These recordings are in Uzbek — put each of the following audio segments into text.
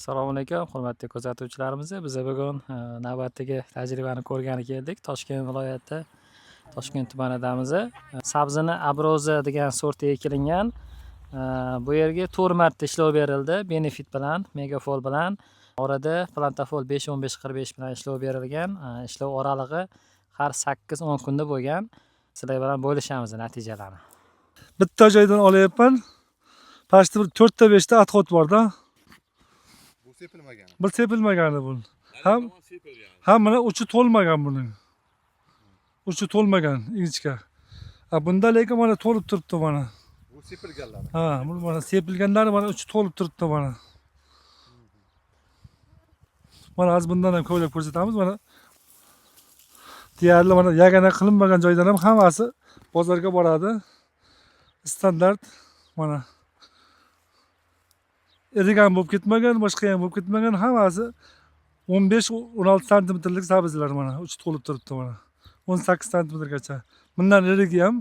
Assalomu alaykum, hurmatli kuzatuvchilarimiz. Biz bugun navbatdagi tajribani ko'rgani keldik. Toshkent viloyati Toshkent tumanidamiz. Sabzini Abroza degan sort ekilingan. Bu yerga 4 marta ishlov berildi. Benefit bilan, Megafol bilan. Orada Plantafol 5-15-45 bilan ishlov berilgan. Ishlov oralig'i har 8-10 kunda bo'lgan. Sizlar bilan bo'lishamiz natijalarni. Bitta joydan olyapman. Pashti 4 ta 5 ta atxot borda. Bu sepilmagan. Bir sepilmagani bu. Ham mana uchi to'lmagan buning. Uchi to'lmagan ingichka. Bunda lekin mana to'lib turibdi mana. Bu sepilganlar. Ha, bu mana sepilganlari mana uchi to'lib turibdi mana. Mana hozir bundan ham ko'ylab ko'rsatamiz mana. Deyarli mana yagona qilinmagan joydan ham hammasi bozorga boradi. Standart mana. Erigan bo'lib ketmagan, boshqa ham bo'lib ketmagan, hammasi 15-16 santimetrlik sabzlar mana, uchi to'lib turibdi mana. 18 santimetrgacha. Bundan erigi ham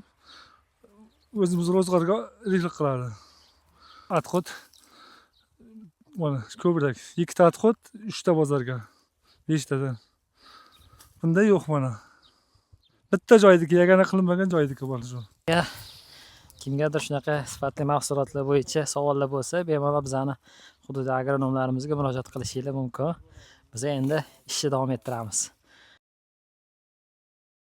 o'zimiz ro'zg'orga eriklik qiladi. Atxot mana ko'proq 2 ta atxot, 3 ta bozorga, 5 tadan. Bunda yo'q mana. Bitta joydagi, yagona qilinmagan joydagi bor shu. Kimgadir shunaqa sifatli mahsulotlar bo'yicha savollar bo'lsa, bemalol bizani hududiy agronomlarimizga murojaat qilishingiz mumkin. Biz endi ishni davom ettiramiz.